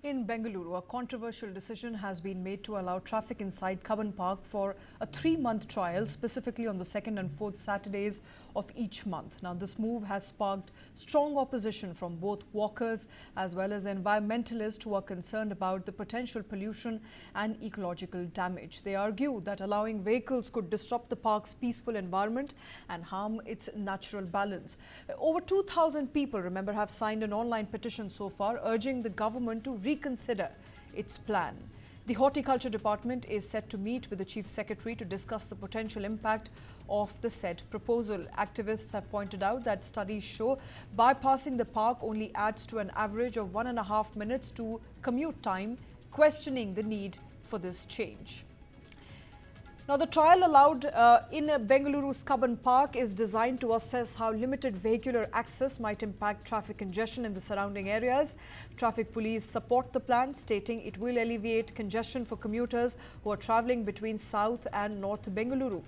In Bengaluru, a controversial decision has been made to allow traffic inside Cubbon Park for a 3-month trial, specifically on the 2nd and 4th Saturdays of each month. Now, this move has sparked strong opposition from both walkers as well as environmentalists who are concerned about the potential pollution and ecological damage. They argue that allowing vehicles could disrupt the park's peaceful environment and harm its natural balance. Over 2,000 people, remember, have signed an online petition so far, urging the government to reconsider its plan. The Horticulture Department is set to meet with the Chief Secretary to discuss the potential impact of the said proposal. Activists have pointed out that studies show bypassing the park only adds to an average of 1.5 minutes to commute time, questioning the need for this change. Now, the trial allowed in Bengaluru's Cubbon Park is designed to assess how limited vehicular access might impact traffic congestion in the surrounding areas. Traffic police support the plan, stating it will alleviate congestion for commuters who are travelling between South and North Bengaluru.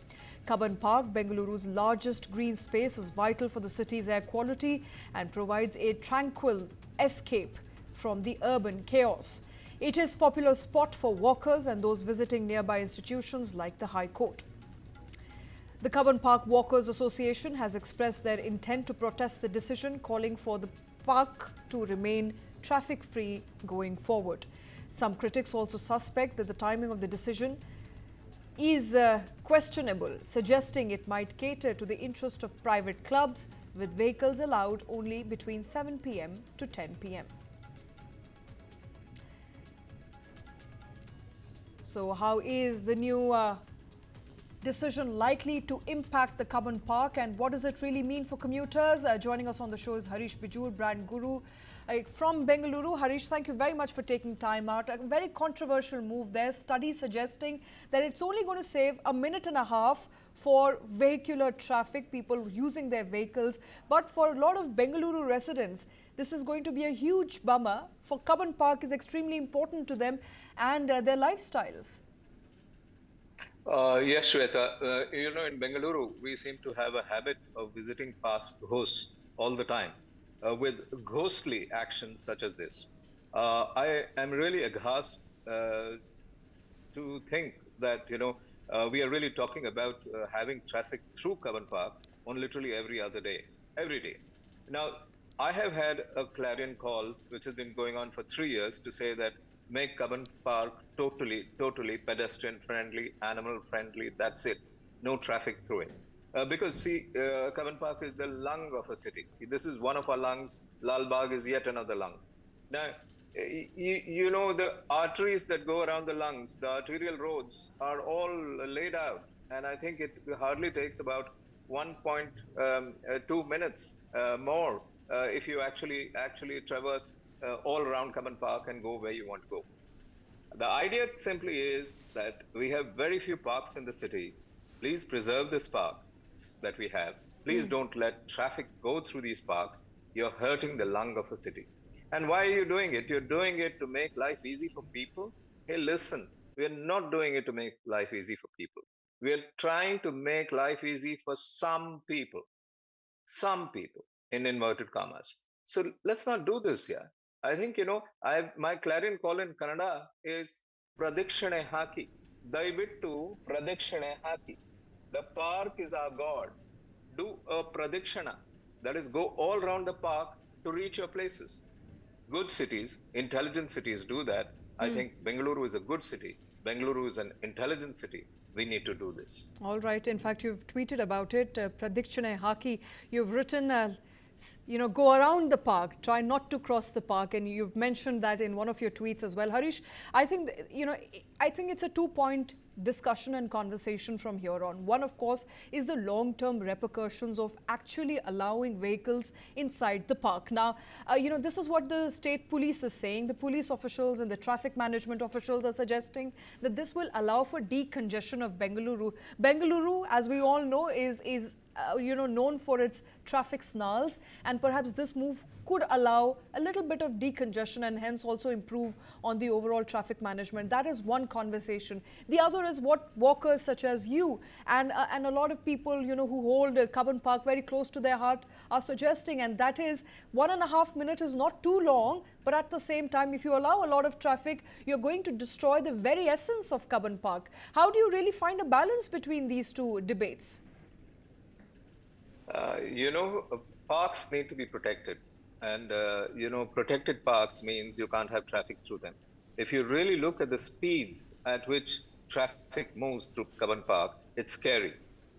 Cubbon Park, Bengaluru's largest green space, is vital for the city's air quality and provides a tranquil escape from the urban chaos. It is a popular spot for walkers and those visiting nearby institutions like the High Court. The Cubbon Park Walkers Association has expressed their intent to protest the decision, calling for the park to remain traffic-free going forward. Some critics also suspect that the timing of the decision is questionable, suggesting it might cater to the interest of private clubs, with vehicles allowed only between 7 p.m. to 10 p.m. So how is the new decision likely to impact the Cubbon Park, and what does it really mean for commuters? Joining us on the show is Harish Bijur, brand guru from Bengaluru. Harish, thank you very much for taking time out. A very controversial move there. Studies suggesting that it's only going to save 1.5 minutes for vehicular traffic, people using their vehicles. But for a lot of Bengaluru residents, this is going to be a huge bummer. For Cubbon Park is extremely important to them and their lifestyles. Yes, Shweta. In Bengaluru, we seem to have a habit of visiting past ghosts all the time with ghostly actions such as this. I am really aghast to think that, we are really talking about having traffic through Cubbon Park on literally every day. Now, I have had a clarion call, which has been going on for 3 years, to say that make Cubbon Park totally pedestrian friendly, animal friendly. That's it. No traffic through it. Because see, Cubbon Park is the lung of a city. This is one of our lungs. Lal Bagh is yet another lung. Now, the arteries that go around the lungs, the arterial roads, are all laid out. And I think it hardly takes about 1.2 minutes more if you actually traverse all around Cubbon Park and go where you want to go. The idea simply is that we have very few parks in the city. Please preserve this parks that we have. Please don't let traffic go through these parks. You're hurting the lung of a city. And why are you doing it? You're doing it to make life easy for people. Hey, listen, we're not doing it to make life easy for people. We're trying to make life easy for some people in inverted commas. So let's not do this, yeah. I think, my clarion call in Kannada is Pradikshane Haki. Daivittu Pradikshane Haki. The park is our God. Do a Pradikshana. That is, go all around the park to reach your places. Good cities, intelligent cities do that. I think Bengaluru is a good city. Bengaluru is an intelligent city. We need to do this. All right. In fact, you've tweeted about it, Pradikshane Haki. You've written, go around the park, try not to cross the park. And you've mentioned that in one of your tweets as well. Harish, I think, I think it's a two-point discussion and conversation from here on. One, of course, is the long-term repercussions of actually allowing vehicles inside the park. Now, this is what the state police is saying. The police officials and the traffic management officials are suggesting that this will allow for decongestion of Bengaluru. Bengaluru, as we all know, is known for its traffic snarls, and perhaps this move could allow a little bit of decongestion and hence also improve on the overall traffic management. That is one conversation. The other is what walkers such as you and a lot of people, you know, who hold Cubbon Park very close to their heart are suggesting, and that is 1.5 minutes is not too long, but at the same time, if you allow a lot of traffic, you're going to destroy the very essence of Cubbon Park. How do you really find a balance between these two debates? Parks need to be protected. And, protected parks means you can't have traffic through them. If you really look at the speeds at which traffic moves through Cubbon Park, it's scary.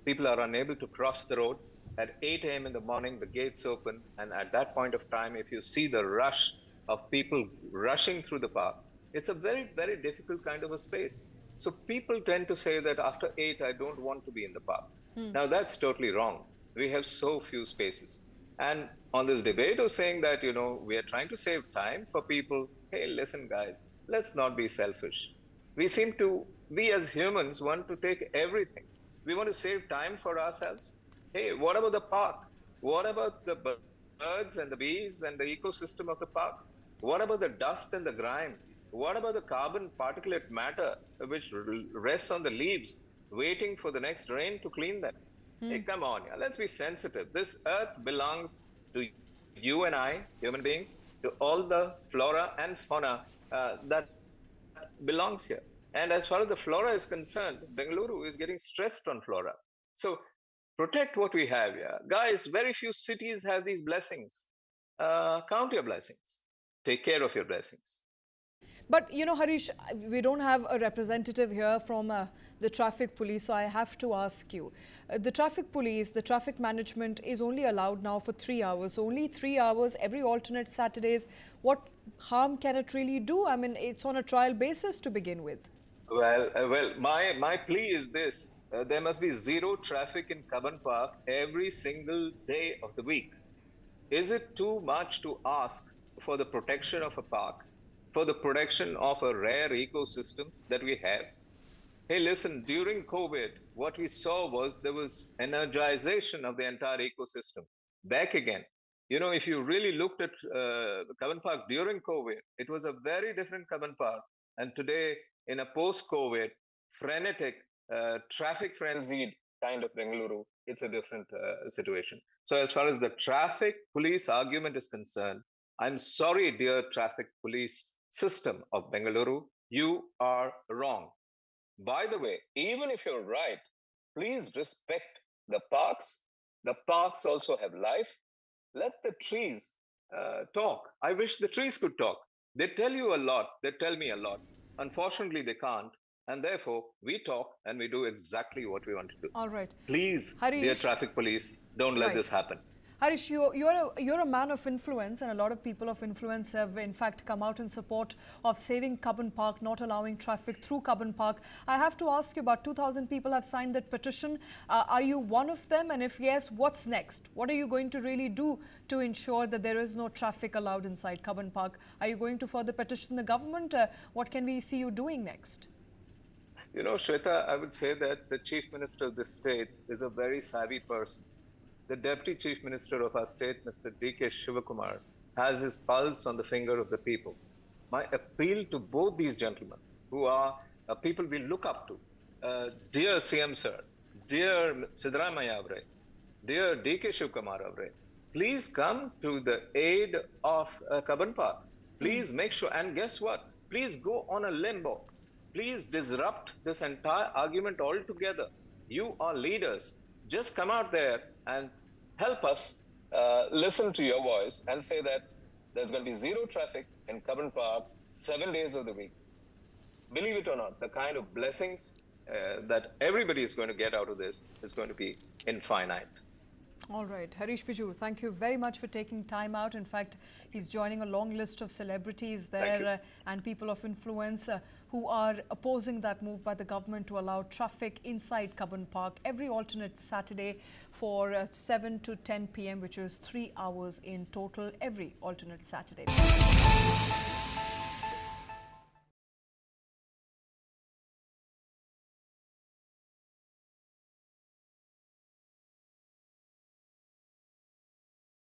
People are unable to cross the road. At 8 a.m. in the morning, the gates open. And at that point of time, if you see the rush of people rushing through the park, it's a very, very difficult kind of a space. So people tend to say that after 8, I don't want to be in the park. Now, that's totally wrong. We have so few spaces. And on this debate of saying that, we are trying to save time for people. Hey, listen, guys, let's not be selfish. We as humans want to take everything. We want to save time for ourselves. Hey, what about the park? What about the birds and the bees and the ecosystem of the park? What about the dust and the grime? What about the carbon particulate matter which rests on the leaves, waiting for the next rain to clean them? Hey, come on, let's be sensitive. This earth belongs to you and I, human beings, to all the flora and fauna that belongs here. And as far as the flora is concerned, Bengaluru is getting stressed on flora. So protect what we have here. Guys, very few cities have these blessings. Count your blessings. Take care of your blessings. But, Harish, we don't have a representative here from the traffic police, so I have to ask you. The traffic police, the traffic management is only allowed now for 3 hours. Only 3 hours every alternate Saturdays. What harm can it really do? I mean, it's on a trial basis to begin with. Well, my plea is this. There must be zero traffic in Cubbon Park every single day of the week. Is it too much to ask for the protection of a park, for the protection of a rare ecosystem that we have? Hey, listen, during COVID, what we saw was there was energization of the entire ecosystem back again. If you really looked at Cubbon Park during COVID, it was a very different Cubbon Park. And today, in a post-COVID, frenetic, traffic frenzied kind of Bengaluru, it's a different situation. So as far as the traffic police argument is concerned, I'm sorry, dear traffic police system of Bengaluru, you are wrong. By the way, even if you're right, please respect the parks. The parks also have life. Let the trees talk. I wish the trees could talk. They tell you a lot. They tell me a lot. Unfortunately, they can't. And therefore, we talk and we do exactly what we want to do. All right. Please, Harish, dear traffic police, don't let this happen. Harish, you're a man of influence, and a lot of people of influence have in fact come out in support of saving Cubbon Park, not allowing traffic through Cubbon Park. I have to ask you, about 2,000 people have signed that petition. Are you one of them? And if yes, what's next? What are you going to really do to ensure that there is no traffic allowed inside Cubbon Park? Are you going to further petition the government? What can we see you doing next? Shweta, I would say that the Chief Minister of the state is a very savvy person. The Deputy Chief Minister of our state, Mr. D.K. Shivakumar, has his pulse on the finger of the people. My appeal to both these gentlemen, who are people we look up to, dear CM Sir, dear Siddaramaiah Avare, dear D.K. Shivakumar Avare, please come to the aid of Cubbon Park. Please make sure, and guess what? Please go on a limbo. Please disrupt this entire argument altogether. You are leaders. Just come out there and help us listen to your voice and say that there's going to be zero traffic in Cubbon Park 7 days of the week. Believe it or not, the kind of blessings that everybody is going to get out of this is going to be infinite. All right. Harish Bijur, thank you very much for taking time out. In fact, he's joining a long list of celebrities there and people of influence who are opposing that move by the government to allow traffic inside Cubbon Park every alternate Saturday for 7 to 10 p.m., which is 3 hours in total every alternate Saturday.